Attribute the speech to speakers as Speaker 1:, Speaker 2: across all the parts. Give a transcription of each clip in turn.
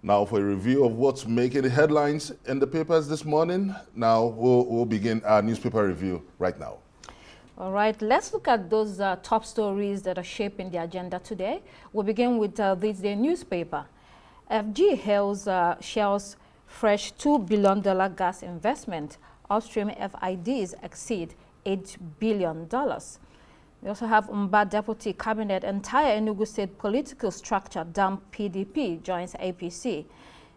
Speaker 1: Now for a review of what's making the headlines in the papers this morning, now we'll begin our newspaper review right now.
Speaker 2: All right, let's look at those top stories that are shaping the agenda today. We'll begin with this day newspaper. FG hails Shell's fresh $2 billion gas investment. Upstream FIDs exceed $8 billion. We also have Mba Deputy Cabinet, entire Enugu State political structure dump PDP, joins APC.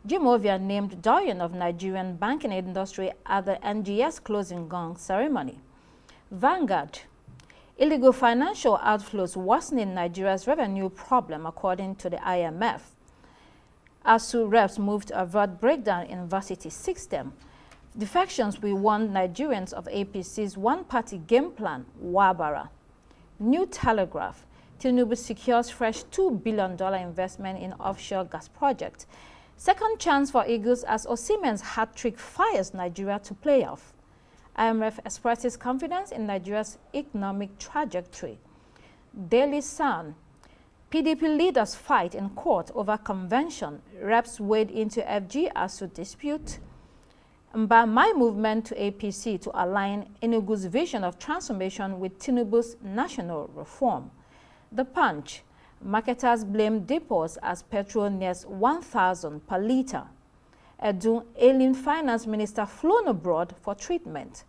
Speaker 2: Jimovia named Doyen of Nigerian banking industry at the NGS closing gong ceremony. Vanguard, illegal financial outflows worsening Nigeria's revenue problem according to the IMF. ASU reps moved to avert breakdown in varsity system. Defections will warn Nigerians of APC's one-party game plan, Wabara. New Telegraph, Tinubu secures fresh $2 billion investment in offshore gas project. Second chance for Eagles as Osimhen's hat-trick fires Nigeria to playoff. IMF expresses confidence in Nigeria's economic trajectory. Daily Sun, PDP leaders fight in court over convention. Reps wade into FG ASU dispute. Mba my movement to APC to align Enugu's vision of transformation with Tinubu's national reform. The Punch, marketers blame depots as petrol nears 1,000 per litre. Edu, alien finance minister flown abroad for treatment.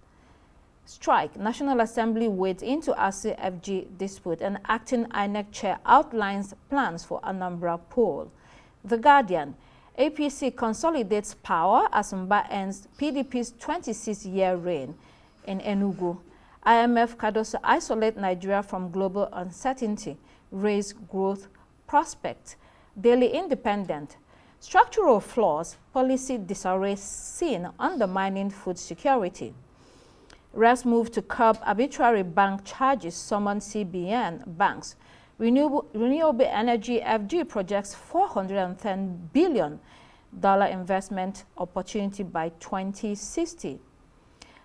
Speaker 2: Strike, National Assembly wades into ASU FG dispute and acting INEC chair outlines plans for Anambra poll. The Guardian, APC consolidates power as Mba ends PDP's 26-year reign in Enugu. IMF Cardoso isolate Nigeria from global uncertainty, raise growth prospect. Daily Independent, structural flaws, policy disarray seen undermining food security. Reps move to curb arbitrary bank charges, summon CBN banks. Renewable energy FG projects $410 billion investment opportunity by 2060.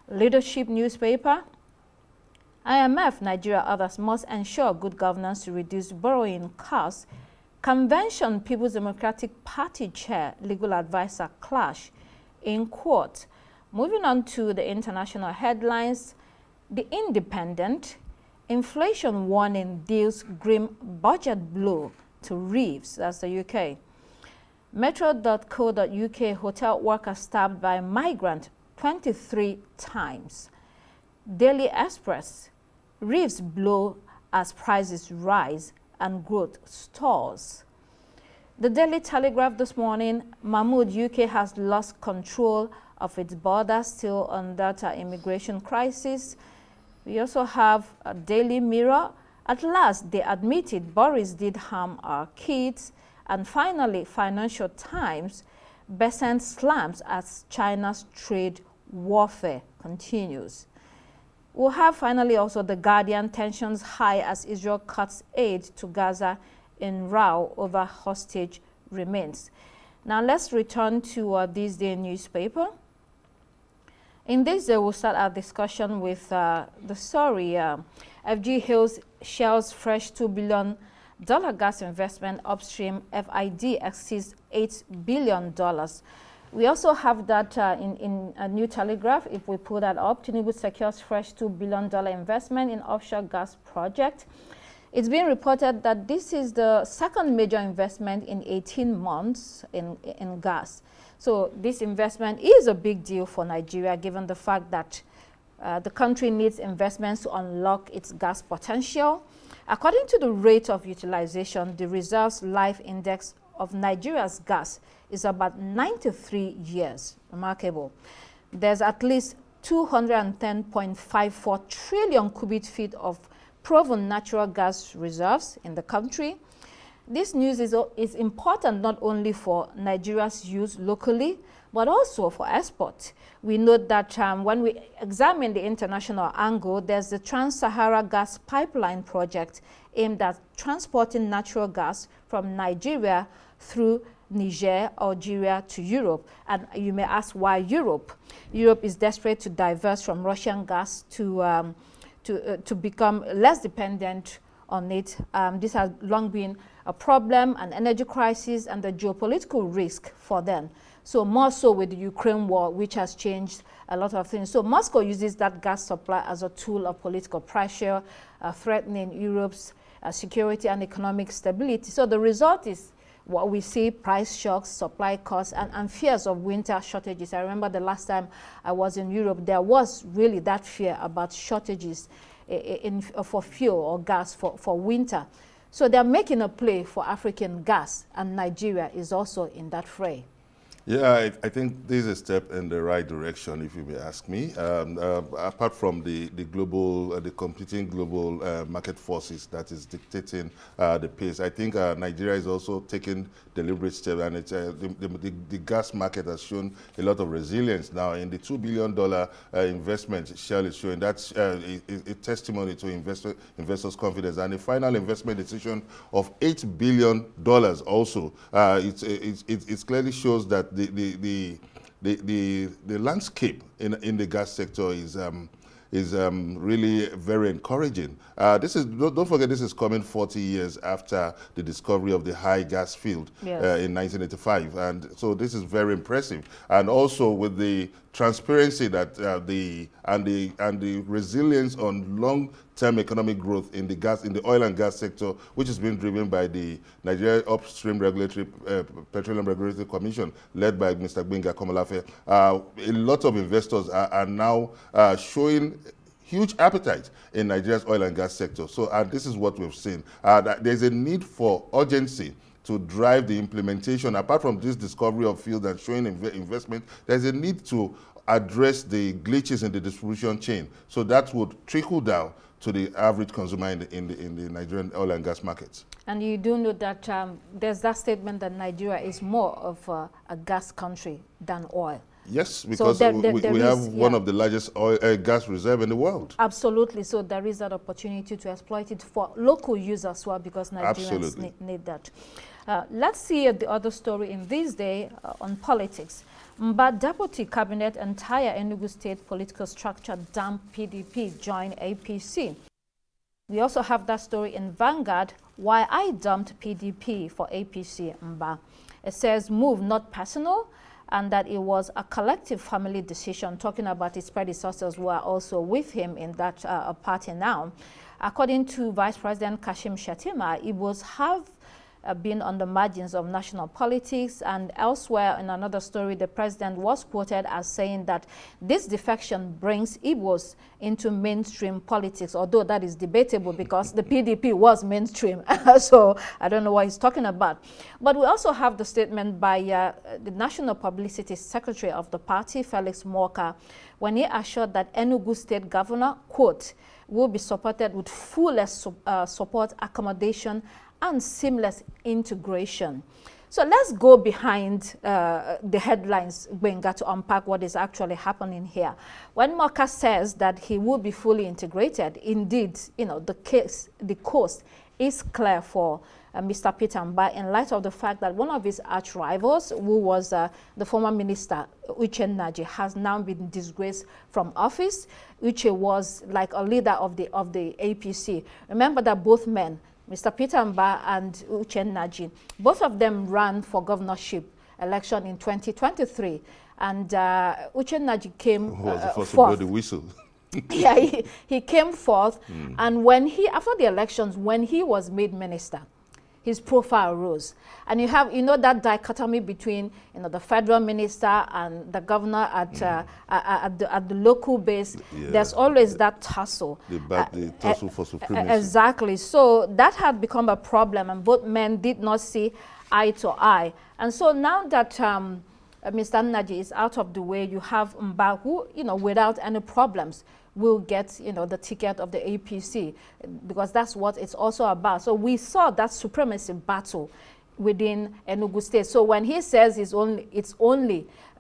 Speaker 2: Leadership newspaper, IMF, Nigeria, others must ensure good governance to reduce borrowing costs. Convention, People's Democratic Party chair, legal advisor clash in court. Moving on to the international headlines, The Independent, inflation warning deals grim budget blow to Reeves, that's the UK. Metro.co.uk, hotel worker stabbed by migrant 23 times. Daily Express, Reeves blow as prices rise and growth stalls. The Daily Telegraph this morning, Mahmoud, UK has lost control of its border, still under immigration crisis. We also have a Daily Mirror. At last, they admitted Boris did harm our kids. And finally, Financial Times, Besant slams as China's trade warfare continues. We'll have finally also The Guardian, tensions high as Israel cuts aid to Gaza in row over hostage remains. Now let's return to this day newspaper. In this day, we'll start our discussion with the story. FG hails Shell's fresh $2 billion gas investment. Upstream FID exceeds $8 billion. We also have that in a New Telegraph. If we pull that up, Tinubu secures fresh $2 billion investment in offshore gas project. It's been reported that this is the second major investment in 18 months in gas. So this investment is a big deal for Nigeria, given the fact that the country needs investments to unlock its gas potential. According to the rate of utilization, the reserves life index of Nigeria's gas is about 93 years. Remarkable. There's at least 210.54 trillion cubic feet of proven natural gas reserves in the country. This news is important not only for Nigeria's use locally, but also for export. We note that when we examine the international angle, there's the Trans-Sahara Gas Pipeline project aimed at transporting natural gas from Nigeria through Niger, Algeria to Europe. And you may ask, why Europe? Europe is desperate to divert from Russian gas to become less dependent on it. This has long been a problem, an energy crisis, and the geopolitical risk for them. So more so with the Ukraine war, which has changed a lot of things. So Moscow uses that gas supply as a tool of political pressure, threatening Europe's security and economic stability. So the result is what we see: price shocks, supply costs, and fears of winter shortages. I remember the last time I was in Europe, there was really that fear about shortages for fuel or gas for winter. So they're making a play for African gas, and Nigeria is also in that fray.
Speaker 1: Yeah, I think this is a step in the right direction, if you may ask me. Apart from the global, the competing global market forces that is dictating the pace, I think Nigeria is also taking deliberate steps, and it's, the gas market has shown a lot of resilience now. In the $2 billion investment Shell is showing, that's a testimony to investors' confidence. And the final investment decision of $8 billion also, it clearly shows that the landscape in the gas sector is really very encouraging. Don't forget, this is coming 40 years after the discovery of the high gas field in 1985, and so this is very impressive. And also with the transparency that the resilience on long-term economic growth in the oil and gas sector, which is being driven by the Nigeria Upstream Petroleum Regulatory Commission, led by Mr. Gbenga Komolafe. A lot of investors are now showing huge appetite in Nigeria's oil and gas sector. So this is what we've seen. There's a need for urgency to drive the implementation. Apart from this discovery of field and showing investment, there's a need to address the glitches in the distribution chain. So that would trickle down to the average consumer in the Nigerian oil and gas markets.
Speaker 2: And you do know that there's that statement that Nigeria is more of a gas country than oil.
Speaker 1: Yes, because we have one of the largest gas reserves in the world.
Speaker 2: Absolutely. So there is that opportunity to exploit it for local use as well, because Nigerians need that. Let's see the other story in this day on politics. But Deputy Cabinet entire Enugu State political structure dump PDP, join APC. We also have that story in Vanguard, why I dumped PDP for APC Mba. It says move not personal, and that it was a collective family decision, talking about his predecessors who are also with him in that party now. According to Vice President Kashim Shettima, Igbos have been on the margins of national politics, and elsewhere in another story, the president was quoted as saying that this defection brings Igbos into mainstream politics, although that is debatable because the PDP was mainstream. So I don't know what he's talking about. But we also have the statement by the National Publicity Secretary of the party, Felix Morka, when he assured that Enugu State Governor, quote, will be supported with fullest support, accommodation, and seamless integration. So let's go behind the headlines, Gbenga, to unpack what is actually happening here. When Morka says that he will be fully integrated, indeed, you know, the coast is clear for Mr. Peter Mba, in light of the fact that one of his arch rivals, who was the former minister, Uche Naji, has now been disgraced from office. Uche was like a leader of the APC. Remember that both men, Mr. Peter Mba and Uche Naji, both of them ran for governorship election in 2023. And Uche Naji came
Speaker 1: Who was the first
Speaker 2: fourth.
Speaker 1: to blow the whistle?
Speaker 2: Yeah, he came forth. And when after the elections, when he was made minister, his profile rose. And you know that dichotomy between, you know, the federal minister and the governor at the local base. Yeah. There's always that tussle.
Speaker 1: The tussle for supremacy.
Speaker 2: Exactly. So that had become a problem, and both men did not see eye to eye. And so now that Mr. Naji is out of the way, you have Mba, who, you know, without any problems, will get, you know, the ticket of the APC, because that's what it's also about. So we saw that supremacy battle within Enugu State. So when he says it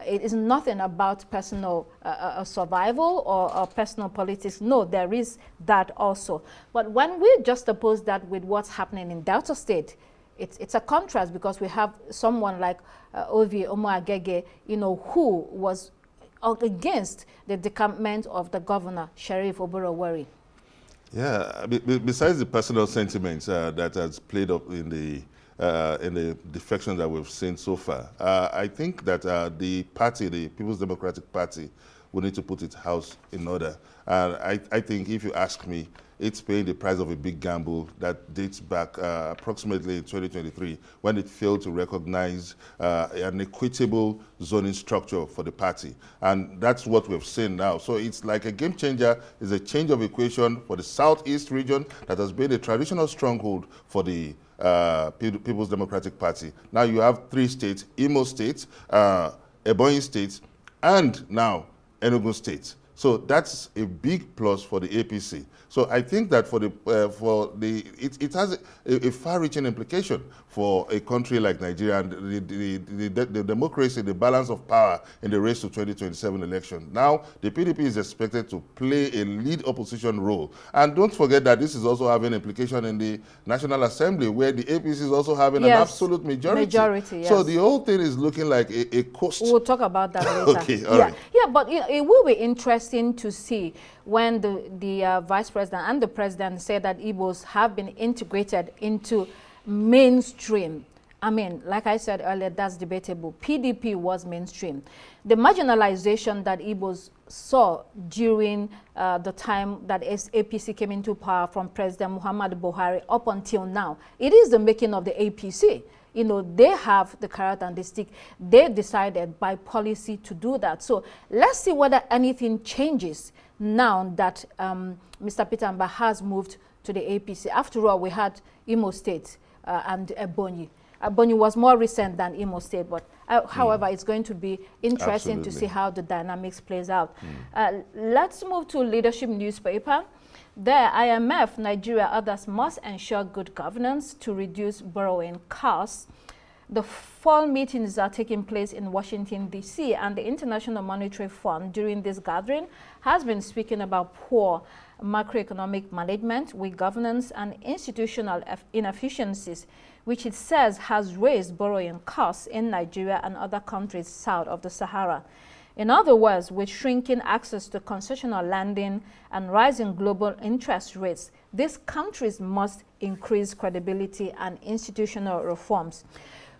Speaker 2: is nothing about personal survival or personal politics. No, there is that also. But when we juxtapose that with what's happening in Delta State, it's a contrast, because we have someone like Ovi Omoagege, you know, who was against the decampment of the governor, Sheriff Oborowori.
Speaker 1: Yeah, besides the personal sentiments that has played up in the defections that we've seen so far, I think that the party, the People's Democratic Party, will need to put its house in order. And I think, if you ask me, it's paying the price of a big gamble that dates back approximately in 2023, when it failed to recognize an equitable zoning structure for the party. And that's what we've seen now. So it's like a game changer. It's a change of equation for the Southeast region that has been a traditional stronghold for the People's Democratic Party. Now you have 3 states: Imo State, Ebonyi State, and now Enugu State. So that's a big plus for the APC. So I think that it has a far-reaching implication for a country like Nigeria and the democracy, the balance of power in the race to 2027 election. Now the PDP is expected to play a lead opposition role, and don't forget that this is also having implication in the National Assembly, where the APC is also having an absolute majority.
Speaker 2: Yes.
Speaker 1: So the whole thing is looking like a coast.
Speaker 2: We'll talk about that later.
Speaker 1: Okay, all right.
Speaker 2: Yeah, but it will be interesting to see when the vice president and the president say that Igbos have been integrated into mainstream. I mean, like I said earlier, that's debatable. PDP was mainstream. The marginalization that Igbos saw during the time that APC came into power from President Muhammadu Buhari up until now, it is the making of the APC. You know, they have the carrot and the stick. They decided by policy to do that. So let's see whether anything changes now that Mr. Peter Mba has moved to the APC. After all, we had Imo State and Ebonyi. Ebonyi was more recent than Imo State, but however, it's going to be interesting to see how the dynamics plays out. Let's move to leadership newspaper. There, IMF, Nigeria, others must ensure good governance to reduce borrowing costs. The fall meetings are taking place in Washington, D.C., and the International Monetary Fund during this gathering has been speaking about poor macroeconomic management, weak governance, and institutional inefficiencies, which it says has raised borrowing costs in Nigeria and other countries south of the Sahara. In other words, with shrinking access to concessional lending and rising global interest rates, these countries must increase credibility and institutional reforms.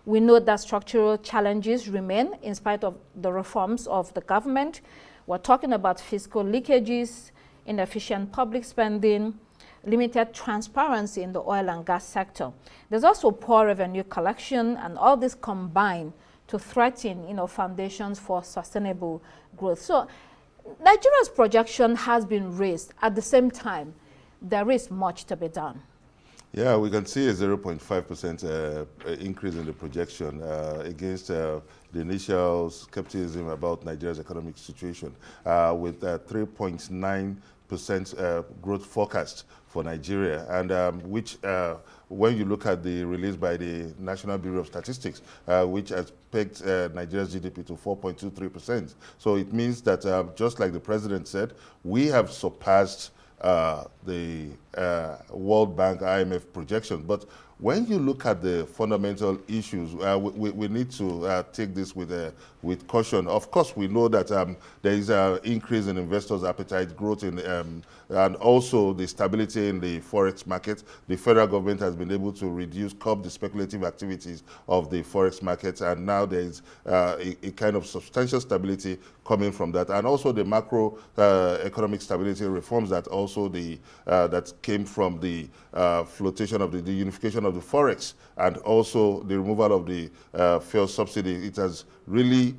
Speaker 2: We know that structural challenges remain in spite of the reforms of the government. We're talking about fiscal leakages, inefficient public spending, limited transparency in the oil and gas sector. There's also poor revenue collection, and all this combined to threaten, foundations for sustainable growth. So Nigeria's projection has been raised. At the same time, there is much to be done.
Speaker 1: Yeah, we can see a 0.5% increase in the projection against the initial skepticism about Nigeria's economic situation, with 3.9% growth forecast for Nigeria, and which, when you look at the release by the National Bureau of Statistics, which has pegged Nigeria's GDP to 4.23%. So it means that, just like the president said, we have surpassed the World Bank, IMF projections. But when you look at the fundamental issues, we need to take this with caution. Of course, we know that there is an increase in investors' appetite, growth in, and also the stability in the forex market. The federal government has been able to curb the speculative activities of the forex market, and now there is a kind of substantial stability coming from that, and also the macro economic stability reforms that also that came from the flotation of the unification of the forex, and also the removal of the fuel subsidy. It has really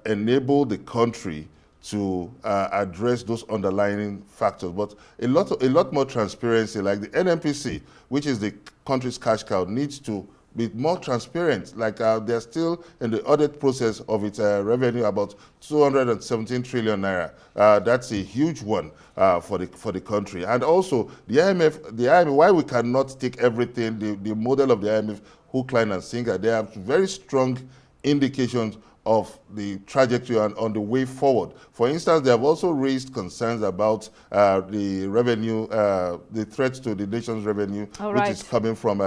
Speaker 1: enabled the country to address those underlying factors. But a lot more transparency, like the NNPC, which is the country's cash cow, needs to be more transparent. Like they're still in the audit process of its revenue, about 217 trillion naira. That's a huge one for the country. And also the IMF, why we cannot take everything, the model of the IMF, hook, line, and sinker. They have very strong indications of the trajectory on the way forward. For instance, they have also raised concerns about the revenue, the threat to the nation's revenue, which is coming from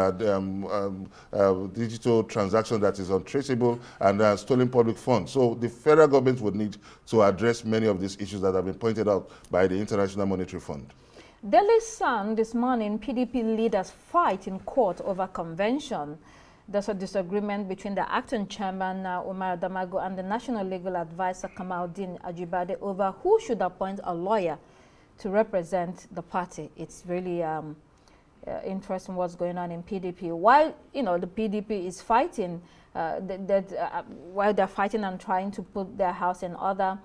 Speaker 1: digital transactions that is untraceable and stolen public funds. So the federal government would need to address many of these issues that have been pointed out by the International Monetary Fund.
Speaker 2: Daily Sun this morning, PDP leaders fight in court over convention. There's a disagreement between the acting chairman, Umar Damago, and the national legal advisor, Kamaldeen Ajibade, over who should appoint a lawyer to represent the party. It's really interesting what's going on in PDP. While, you know, the PDP is fighting, while they're fighting and trying to put their house in order,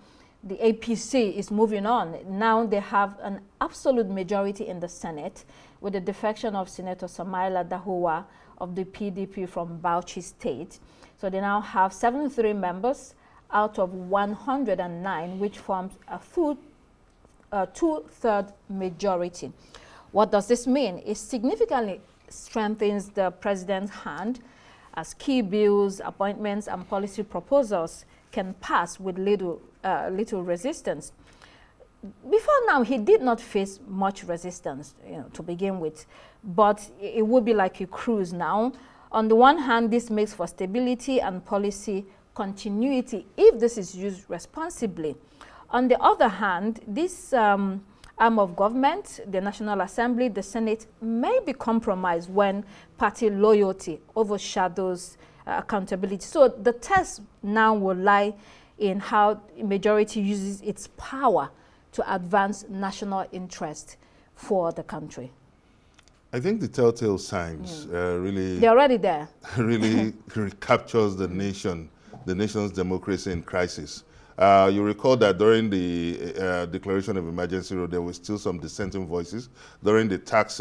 Speaker 2: the APC is moving on. Now they have an absolute majority in the Senate with the defection of Senator Samaila Dahuwa of the PDP from Bauchi State. So they now have 73 members out of 109, which forms a two-third majority. What does this mean? It significantly strengthens the president's hand as key bills, appointments, and policy proposals can pass with little resistance. Before now, he did not face much resistance, to begin with, but it would be like a cruise now. On the one hand, this makes for stability and policy continuity if this is used responsibly. On the other hand, this arm of government, the National Assembly, the Senate, may be compromised when party loyalty overshadows accountability. So the test now will lie in how majority uses its power to advance national interest for the country.
Speaker 1: I think the telltale signs really...
Speaker 2: They're already there.
Speaker 1: really recaptures the nation's democracy in crisis. You recall that during the declaration of emergency, there were still some dissenting voices. During the tax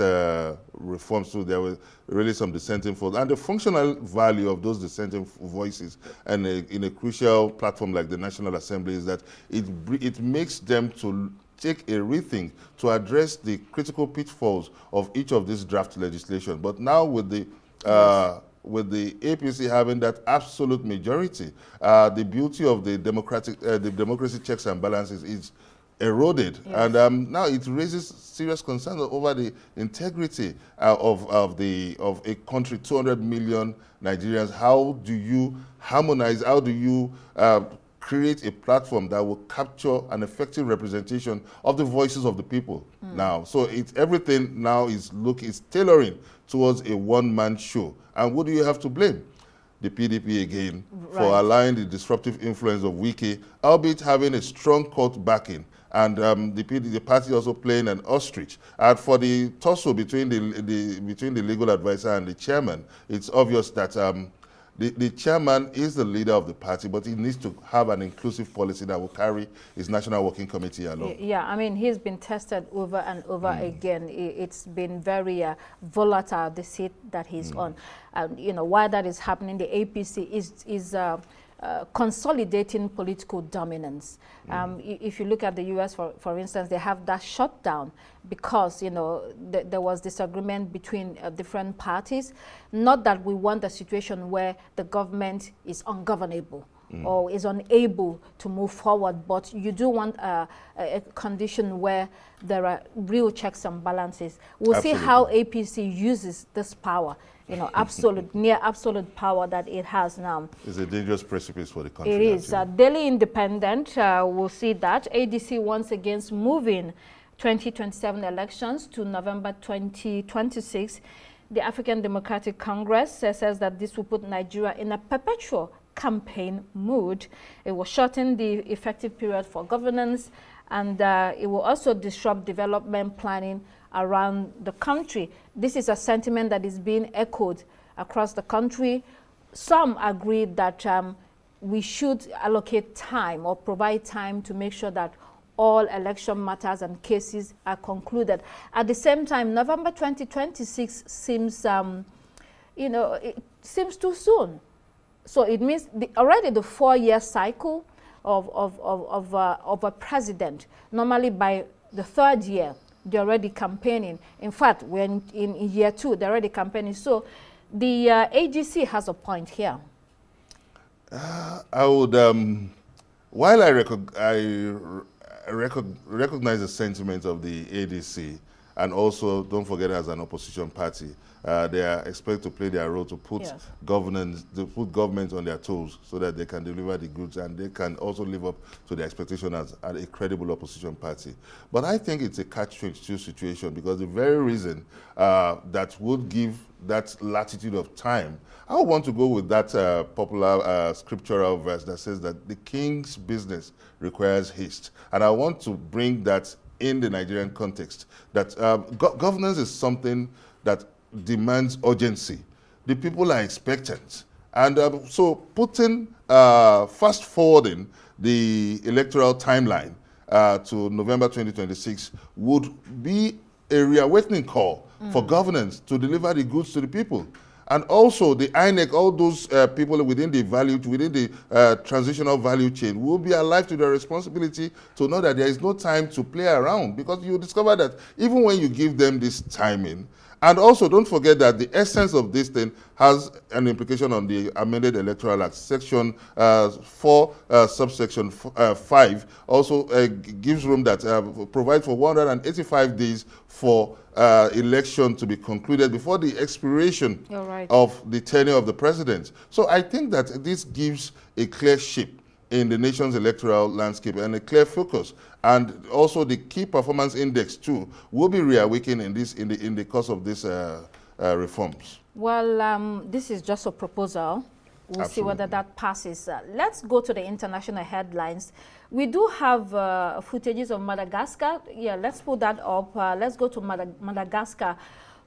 Speaker 1: reforms, too, there were really some dissenting voices. And the functional value of those dissenting voices and in a crucial platform like the National Assembly is that it makes them to take a rethink to address the critical pitfalls of each of these draft legislation. But now with the APC having that absolute majority, the beauty of the democracy checks and balances is eroded. Yes. And now it raises serious concerns over the integrity of a country, 200 million Nigerians. How do you harmonize, how do you create a platform that will capture an effective representation of the voices of the people now? So everything now is tailoring towards a one-man show. And what do you have to blame? The PDP again, for allowing the disruptive influence of Wiki, albeit having a strong court backing. And the party also playing an ostrich. And for the tussle between the legal advisor and the chairman, it's obvious that the chairman is the leader of the party, but he needs to have an inclusive policy that will carry his National Working Committee along. Yeah,
Speaker 2: I mean, he's been tested over and over again. It's been very volatile, the seat that he's on. While that is happening, the APC is consolidating political dominance. If you look at the U.S., for instance, they have that shutdown because, there was disagreement between different parties. Not that we want a situation where the government is ungovernable or is unable to move forward, but you do want a condition where there are real checks and balances. We'll Absolutely. See how APC uses this power. Near absolute power that it has now.
Speaker 1: It's a dangerous precipice for the country.
Speaker 2: It is. Daily Independent, we'll see that. ADC once again moving 2027 elections to November 2026. The African Democratic Congress says that this will put Nigeria in a perpetual campaign mood. It will shorten the effective period for governance, and it will also disrupt development planning around the country. This is a sentiment that is being echoed across the country. Some agree that we should allocate time or provide time to make sure that all election matters and cases are concluded. At the same time, November 2026 seems, it seems too soon. So it means already the 4-year cycle of a president, normally by the 3rd year, they're already campaigning. In fact, we're in year 2, they're already campaigning. So the AGC has a point here.
Speaker 1: I would, while I recognize the sentiment of the ADC, and also don't forget as an opposition party, they are expected to play their role to put government on their toes so that they can deliver the goods and they can also live up to the expectation as a credible opposition party. But I think it's a catch-22 situation because the very reason that would give that latitude of time, I would want to go with that popular scriptural verse that says that the king's business requires haste. And I want to bring that in the Nigerian context, that governance is something that demands urgency. The people are expectant. And so putting, fast forwarding the electoral timeline to November 2026 would be a reawakening call for governance to deliver the goods to the people. And also the INEC, all those people within the transitional value chain will be alive to their responsibility to know that there is no time to play around, because you discover that even when you give them this timing, and also don't forget that the essence of this thing has an implication on the amended Electoral Act. Section 4, subsection 5 also gives room that provides for 185 days for election to be concluded before the expiration of the tenure of the president. So I think that this gives a clear shape in the nation's electoral landscape and a clear focus. And also the key performance index too will be reawakened in the course of these reforms. Well,
Speaker 2: this is just a proposal. We'll see whether that passes. Let's go to the international headlines. We do have footages of Madagascar. Yeah, let's put that up. Let's go to Madagascar,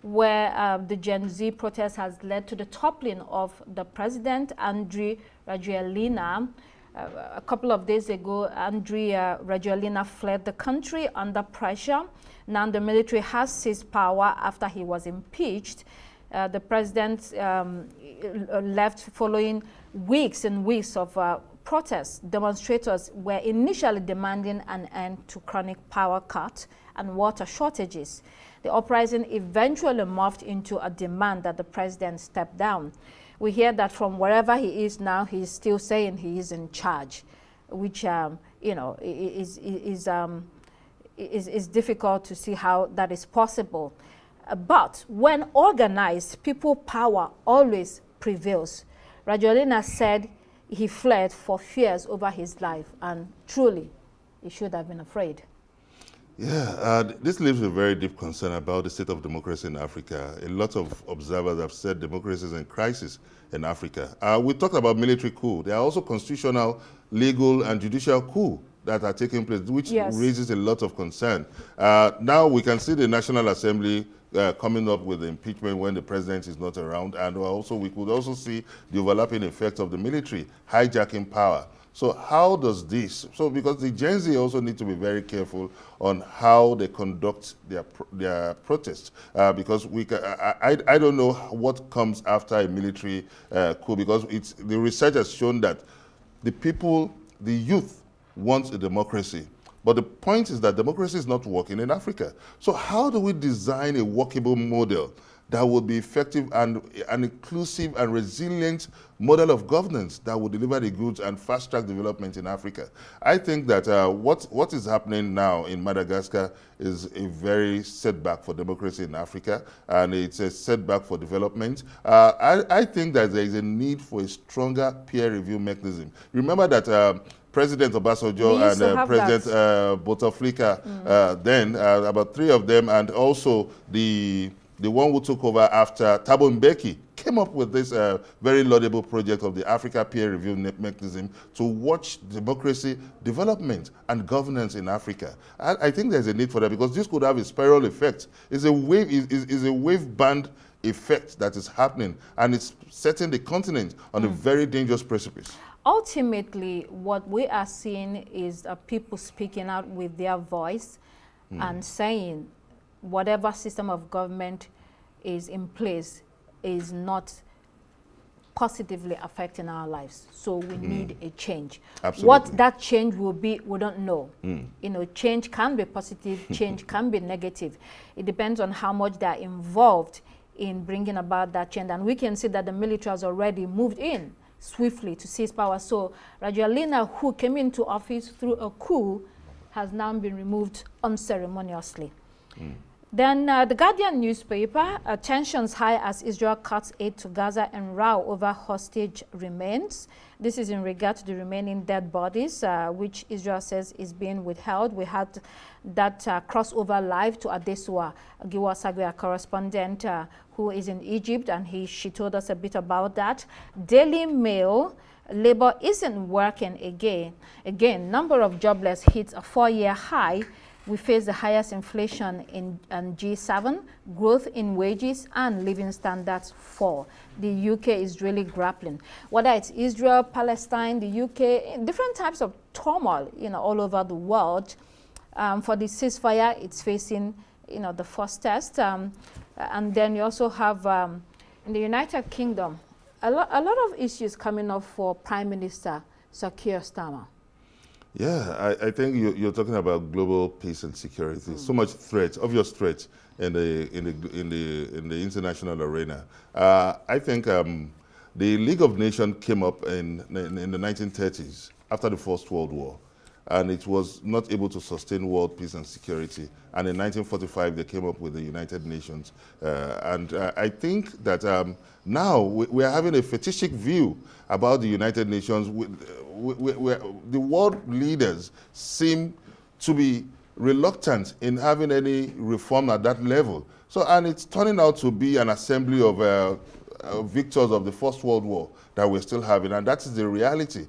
Speaker 2: where the Gen Z protest has led to the toppling of the president, Andry Rajoelina. A couple of days ago, Andry Rajoelina fled the country under pressure. Now the military has seized power after he was impeached. The president left following weeks and weeks of protests. Demonstrators were initially demanding an end to chronic power cuts and water shortages. The uprising eventually morphed into a demand that the president step down. We hear that from wherever he is now, he's still saying he is in charge, which you know, is difficult to see how that is possible. But when organized, people power always prevails. Rajoelina said he fled for fears over his life, and truly, he should have been afraid.
Speaker 1: Yeah, this leaves a very deep concern about the state of democracy in Africa. A lot of observers have said democracy is in crisis in Africa. We talked about military coup. There are also constitutional, legal, and judicial coup that are taking place, which raises a lot of concern. Now we can see the National Assembly coming up with the impeachment when the president is not around, and also we could also see the overlapping effect of the military hijacking power. So how does this, because the Gen Z also need to be very careful on how they conduct their protests, because I don't know what comes after a military coup, because the research has shown that the people, the youth, want a democracy. But the point is that democracy is not working in Africa. So how do we design a workable model that would be effective and an inclusive and resilient model of governance that would deliver the goods and fast-track development in Africa? I think that what is happening now in Madagascar is a very setback for democracy in Africa, and it's a setback for development. I think that there is a need for a stronger peer review mechanism. Remember that President Obasanjo and President Bouteflika, then about three of them, and also the one who took over after Thabo Mbeki, came up with this very laudable project of the Africa Peer Review Mechanism to watch democracy, development, and governance in Africa. I think there's a need for that, because this could have a spiral effect. It's a wave band effect that is happening, and it's setting the continent on a very dangerous precipice.
Speaker 2: Ultimately, what we are seeing is people speaking out with their voice and saying whatever system of government is in place is not positively affecting our lives. So we need a change.
Speaker 1: Absolutely.
Speaker 2: What that change will be, we don't know. You know, change can be positive, change can be negative. It depends on how much they are involved in bringing about that change. And we can see that the military has already moved in swiftly to seize power. So Rajoelina, who came into office through a coup, has now been removed unceremoniously. Then the Guardian newspaper, tensions high as Israel cuts aid to Gaza and row over hostage remains. This is in regard to the remaining dead bodies, which Israel says is being withheld. We had that crossover live to Adesua Giwa Sagwe, correspondent who is in Egypt, and she told us a bit about that. Daily Mail, labor isn't working again. Again, number of jobless hits a 4-year high. We face the highest inflation in G7, growth in wages and living standards fall. The UK is really grappling. Whether it's Israel, Palestine, the UK, different types of turmoil, all over the world. For the ceasefire, it's facing, the first test. And then you also have, in the United Kingdom, a lot of issues coming up for Prime Minister Sir Keir Starmer.
Speaker 1: Yeah, I think you're talking about global peace and security. So much threat, obvious threat in the international arena. I think the League of Nations came up in the 1930s after the First World War, and it was not able to sustain world peace and security. And in 1945, they came up with the United Nations. I think that now we are having a fetishistic view about the United Nations. The world leaders seem to be reluctant in having any reform at that level. So, and it's turning out to be an assembly of victors of the First World War that we're still having, and that is the reality.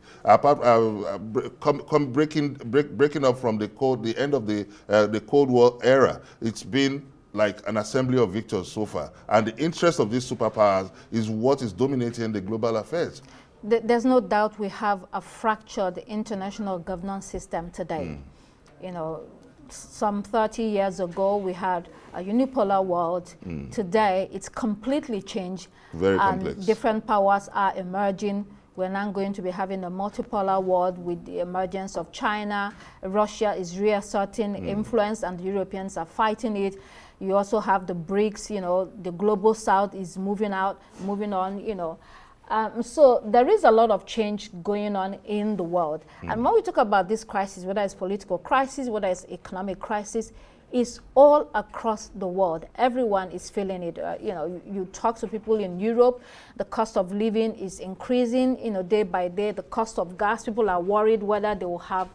Speaker 1: Breaking up from the end of the Cold War era, it's been like an assembly of victors so far, and the interest of these superpowers is what is dominating the global affairs.
Speaker 2: There's no doubt we have a fractured international governance system today. Some 30 years ago, we had a unipolar world. Today, it's completely changed.
Speaker 1: Very complex.
Speaker 2: Different powers are emerging. We're now going to be having a multipolar world with the emergence of China. Russia is reasserting influence, and the Europeans are fighting it. You also have the BRICS, the global south is moving on. So there is a lot of change going on in the world. And when we talk about this crisis, whether it's political crisis, whether it's economic crisis, it's all across the world. Everyone is feeling it. You talk to people in Europe, the cost of living is increasing, day by day. The cost of gas, people are worried whether they will have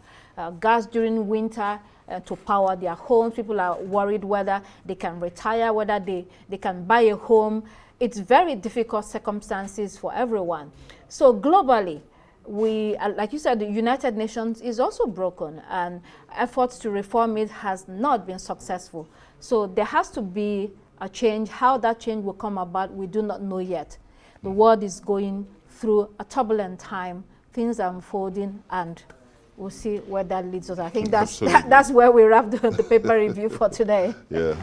Speaker 2: gas during winter to power their homes. People are worried whether they can retire, whether they can buy a home. It's very difficult circumstances for everyone. So globally, like you said, the United Nations is also broken, and efforts to reform it has not been successful. So there has to be a change. How that change will come about, we do not know yet. The world is going through a turbulent time. Things are unfolding, and we'll see where that leads us. I think that's where we wrap the paper review for today.
Speaker 1: Yeah.